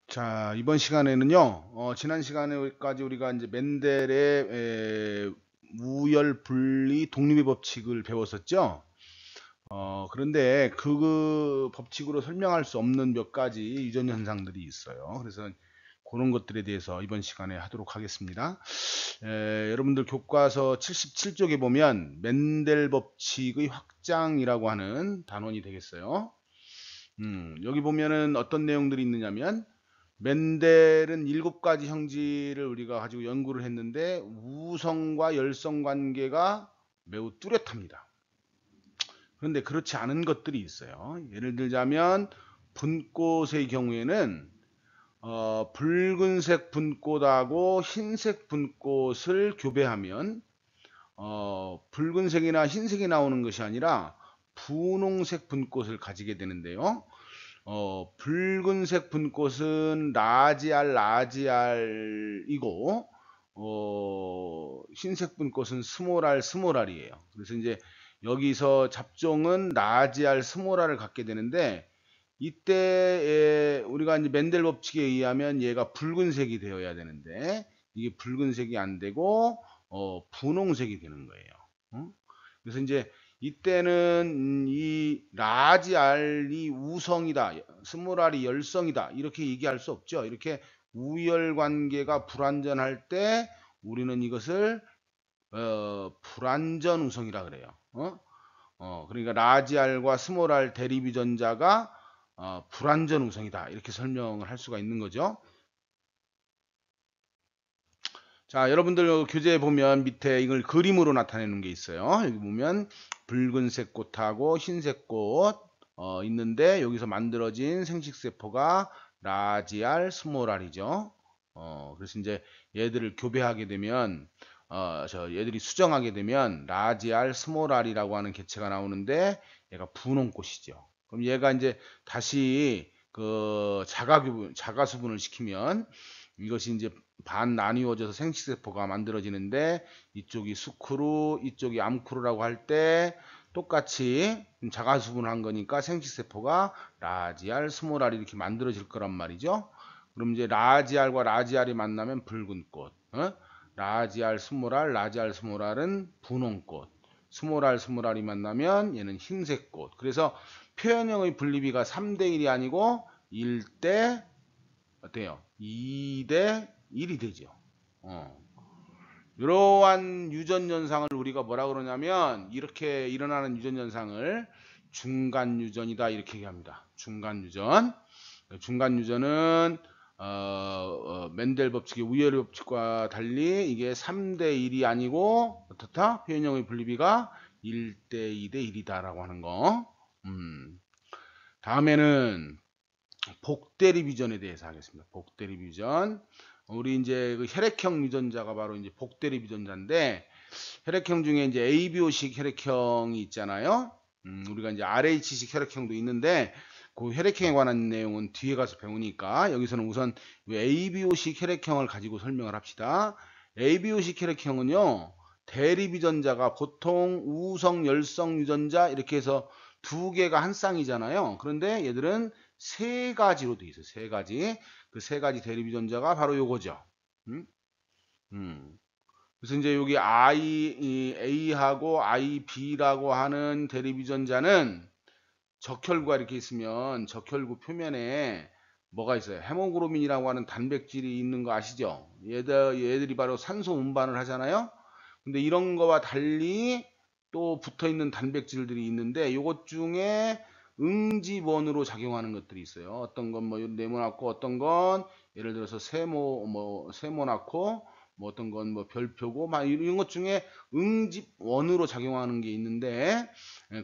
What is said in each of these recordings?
자, 이번 시간에는요, 지난 시간에까지 우리가 이제 멘델의 우열 분리 독립의 법칙을 배웠었죠. 그런데 그 법칙으로 설명할 수 없는 몇 가지 유전 현상들이 있어요. 그래서 그런 것들에 대해서 이번 시간에 하도록 하겠습니다. 여러분들 교과서 77쪽에 보면 멘델 법칙의 확장이라고 하는 단원이 되겠어요. 여기 보면은 어떤 내용들이 있느냐면 멘델은 7가지 형질을 우리가 가지고 연구를 했는데 우성과 열성 관계가 매우 뚜렷합니다. 그런데 그렇지 않은 것들이 있어요. 예를 들자면 분꽃의 경우에는 붉은색 분꽃하고 흰색 분꽃을 교배하면 붉은색이나 흰색이 나오는 것이 아니라 분홍색 분꽃을 가지게 되는데요. 붉은색 분꽃은 라지알이고, 흰색 분꽃은 스몰알이에요. 그래서 이제 여기서 잡종은 스몰알을 갖게 되는데, 이때 우리가 이제 멘델 법칙에 의하면 얘가 붉은색이 되어야 되는데, 이게 붉은색이 안 되고, 분홍색이 되는 거예요. 그래서 이제 이때는 이 라지 R이 우성이다, 스몰 R이 열성이다 이렇게 얘기할 수 없죠. 이렇게 우열 관계가 불완전할 때 우리는 이것을 불완전 우성이라 그래요. 그러니까 라지 R과 스몰 R 대립 유전자가 불완전 우성이다 이렇게 설명을 할 수가 있는 거죠. 자, 여러분들 교재에 보면 밑에 이걸 그림으로 나타내는 게 있어요. 여기 보면 붉은색 꽃하고 흰색 꽃 있는데 여기서 만들어진 생식세포가 라지알, 스몰알이죠. 그래서 이제 얘들을 교배하게 되면 얘들이 수정하게 되면 라지알, 스몰알이라고 하는 개체가 나오는데 얘가 분홍꽃이죠. 그럼 얘가 이제 다시 그 자가수분을 시키면 이것이 이제 반 나뉘어져서 생식세포가 만들어지는데 이쪽이 수크루, 이쪽이 암크루라고 할 때 똑같이 자가수분한 거니까 생식세포가 라지알, 스몰알 이렇게 만들어질 거란 말이죠. 그럼 이제 라지알과 라지알이 만나면 붉은 꽃, 라지알, 스몰알은 분홍꽃, 스몰알이 만나면 얘는 흰색 꽃. 그래서 표현형의 분리비가 3대1이 아니고 1대 어때요? 2대 1이 되죠. 이러한 유전현상을 우리가 뭐라 그러냐면 이렇게 일어나는 유전현상을 중간유전이다 이렇게 얘기합니다. 중간유전. 중간유전은 멘델 법칙의 우열 법칙과 달리 이게 3대1이 아니고 어떻다? 표현형의 분리비가 1대2대 1이다라고 하는 거. 다음에는 복대립 유전에 대해서 하겠습니다. 복대립 유전. 우리 이제 그 혈액형 유전자가 바로 이제 복대립 유전자인데 혈액형 중에 이제 ABO식 혈액형이 있잖아요. 우리가 이제 RH식 혈액형도 있는데 그 혈액형에 관한 내용은 뒤에 가서 배우니까 여기서는 우선 ABO식 혈액형을 가지고 설명을 합시다. ABO식 혈액형은요. 대립 유전자가 보통 우성, 열성 유전자 이렇게 해서 두 개가 한 쌍이잖아요. 그런데 얘들은 세 가지로 돼 있어요. 세 가지. 그 세 가지 대립 유전자가 바로 요거죠. 음? 음. 그래서 이제 여기 A하고 IB라고 하는 대립 유전자는 적혈구가 이렇게 있으면 적혈구 표면에 뭐가 있어요? 헤모글로빈이라고 하는 단백질이 있는 거 아시죠? 얘들이 바로 산소 운반을 하잖아요. 근데 이런 거와 달리 또 붙어 있는 단백질들이 있는데 요것 중에 응집원으로 작용하는 것들이 있어요. 어떤 건 뭐 네모나고 어떤 건 예를 들어서 세모나고 뭐 어떤 건 뭐 별표고 막 이런 것 중에 응집원으로 작용하는 게 있는데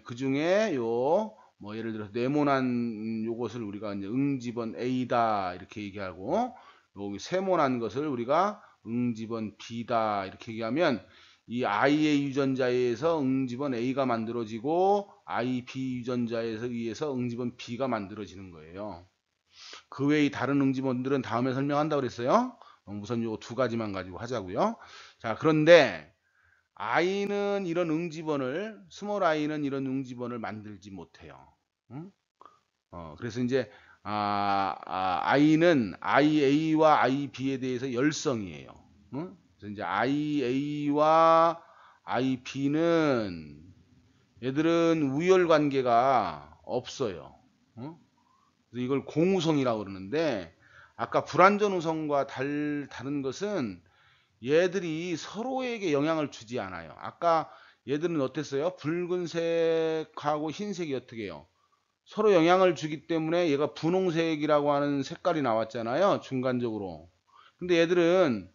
그 중에 요 뭐 예를 들어서 네모난 요것을 우리가 이제 응집원 A다 이렇게 얘기하고 여기 세모난 것을 우리가 응집원 B다 이렇게 얘기하면 이 IA 유전자에서 응집원 A가 만들어지고 IB 유전자에 의해서 응집원 B가 만들어지는 거예요. 그 외의 다른 응집원들은 다음에 설명한다고 그랬어요. 우선 요 두 가지만 가지고 하자고요. 자, 그런데 I는 이런 응집원을 스몰 I는 이런 응집원을 만들지 못해요. 응? 그래서 이제 i는 iA와 iB에 대해서 열성이에요. 그래서 이제 iA와 iB는 얘들은 우열 관계가 없어요. 그래서 이걸 공우성이라고 그러는데, 아까 불완전 우성과 다른 것은 얘들이 서로에게 영향을 주지 않아요. 아까 얘들은 어땠어요? 붉은색하고 흰색이 어떻게 해요? 서로 영향을 주기 때문에 얘가 분홍색이라고 하는 색깔이 나왔잖아요. 중간적으로. 근데 얘들은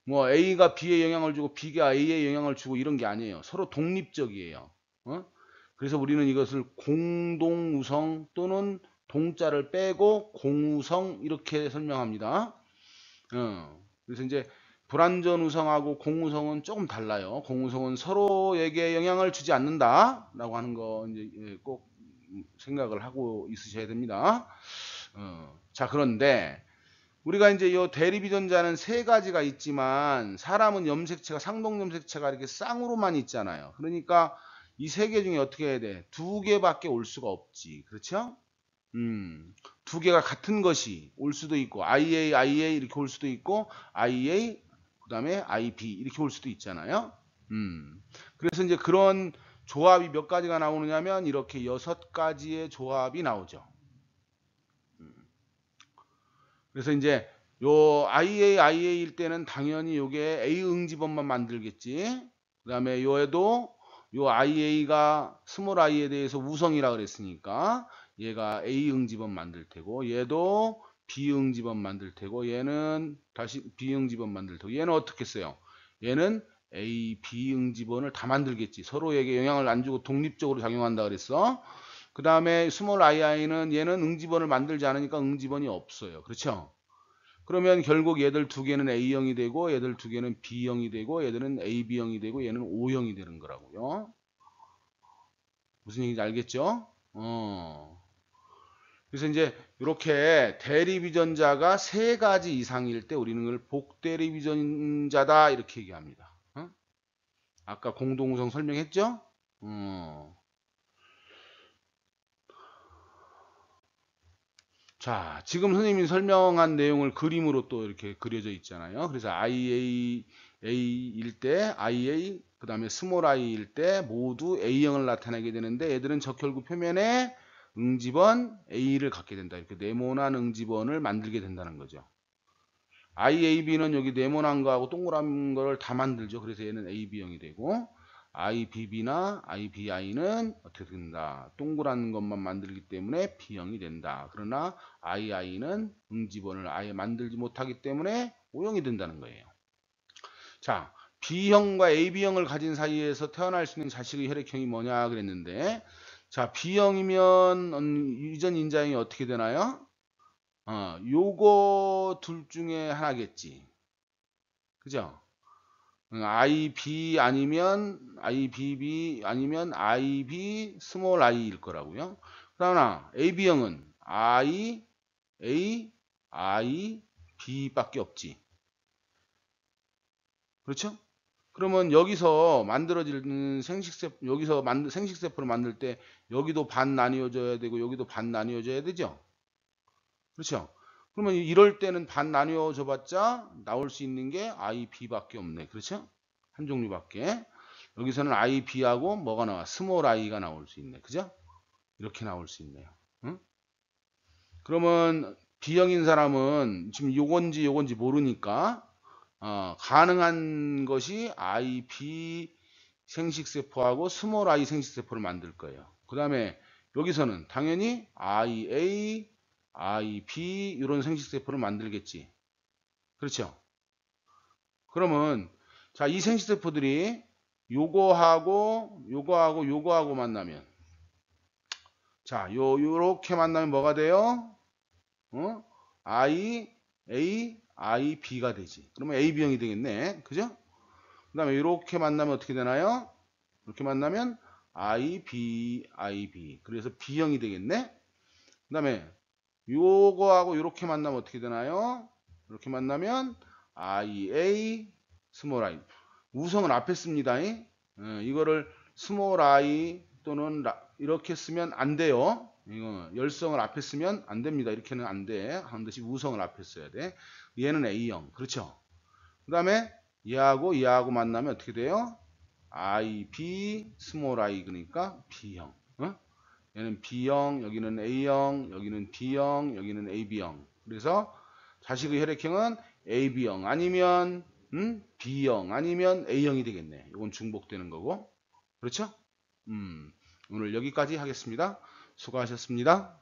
뭐 A가 B에 영향을 주고 B가 A에 영향을 주고 이런 게 아니에요. 서로 독립적이에요. 그래서 우리는 이것을 공동우성 또는 동자를 빼고 공우성 이렇게 설명합니다. 그래서 이제 불완전 우성하고 공우성은 조금 달라요. 공우성은 서로에게 영향을 주지 않는다라고 하는 거 이제 꼭 생각을 하고 있으셔야 됩니다. 자, 그런데 우리가 이제 이 대립유전자는 세 가지가 있지만 사람은 염색체가 상동 염색체가 이렇게 쌍으로만 있잖아요. 그러니까 이 세 개 중에 어떻게 해야 돼? 두 개밖에 올 수가 없지. 그렇죠? 두 개가 같은 것이 올 수도 있고 IA 이렇게 올 수도 있고 IA 그다음에 IB 이렇게 올 수도 있잖아요. 그래서 이제 그런 조합이 몇 가지가 나오느냐면 이렇게 6가지의 조합이 나오죠. 그래서 이제 요 IA일 때는 당연히 요게 A 응집원만 만들겠지. 그다음에 요에도 요 IA가 스몰 i에 대해서 우성이라 그랬으니까 얘가 A 응집원 만들 테고, 얘도 B 응집원 만들 테고, 얘는 다시 B 응집원 만들 테고, 얘는 어떻게 했어요? 얘는 A, B 응집원을 다 만들겠지. 서로에게 영향을 안 주고 독립적으로 작용한다 그랬어. 그 다음에 스몰 ii는 얘는 응집원을 만들지 않으니까 응집원이 없어요. 그렇죠? 그러면 결국 얘들 두 개는 A형이 되고 얘들 두 개는 B형이 되고 얘들은 AB형이 되고 얘는 O형이 되는 거라고요. 무슨 얘기인지 알겠죠? 그래서 이제 이렇게 대립유전자가 세 가지 이상일 때 우리는 그걸 복대립유전자다 이렇게 얘기합니다. 아까 공동우성 설명했죠? 자, 지금 선생님이 설명한 내용을 그림으로 또 이렇게 그려져 있잖아요. 그래서 IA일 때, IA, 그 다음에 스몰 i일 때 모두 A형을 나타내게 되는데 얘들은 적혈구 표면에 응집원 A를 갖게 된다. 이렇게 네모난 응집원을 만들게 된다는 거죠. IAB는 여기 네모난 거하고 동그란 거를 다 만들죠. 그래서 얘는 AB형이 되고, IBB나 IBI는 어떻게 된다? 동그란 것만 만들기 때문에 B형이 된다. 그러나 II는 응집원을 아예 만들지 못하기 때문에 O형이 된다는 거예요. 자, B형과 AB형을 가진 사이에서 태어날 수 있는 자식의 혈액형이 뭐냐 그랬는데, 자, B형이면 유전 인자형이 어떻게 되나요? 요거 둘 중에 하나겠지. 그죠? IB 아니면 IBB 아니면 IB 스몰 i일 거라고요. 그러나 AB형은 A, B밖에 없지. 그렇죠? 그러면 여기서 만들어지는 생식세포를 만들 때 여기도 반 나뉘어져야 되고 여기도 반 나뉘어져야 되죠. 그렇죠? 그러면 이럴 때는 반 나뉘어져 봤자 나올 수 있는 게 IB밖에 없네. 그렇죠? 한 종류밖에. 여기서는 IB하고 뭐가 나와? 스몰 i가 나올 수 있네. 그죠? 이렇게 나올 수 있네요. 응? 그러면 B형인 사람은 지금 요건지 모르니까 가능한 것이 IB 생식세포하고 스몰 i 생식세포를 만들 거예요. 그 다음에 여기서는 당연히 IA, IB 이런 생식세포를 만들겠지. 그렇죠? 그러면 자, 이 생식세포들이 요거하고 만나면 자, 요렇게 만나면 뭐가 돼요? IB가 되지. 그러면 AB형이 되겠네. 그죠? 그 다음에 이렇게 만나면 어떻게 되나요? 이렇게 만나면 IB. 그래서 B형이 되겠네. 그 다음에 요거하고 이렇게 만나면 어떻게 되나요? 이렇게 만나면 IA, 스몰 i. 우성은 앞에 씁니다. 이거를 스몰 i 또는 이렇게 쓰면 안 돼요. 이거 열성을 앞에 쓰면 안 됩니다. 이렇게는 안 돼. 반드시 우성을 앞에 써야 돼. 얘는 A형. 그렇죠? 그 다음에 얘하고 만나면 어떻게 돼요? I, B, 스몰 I 그러니까 B형. 어? 얘는 B형, 여기는 A형, 여기는 B형, 여기는 AB형. 그래서 자식의 혈액형은 AB형 아니면 B형 아니면 A형이 되겠네. 이건 중복되는 거고. 그렇죠? 오늘 여기까지 하겠습니다. 수고하셨습니다.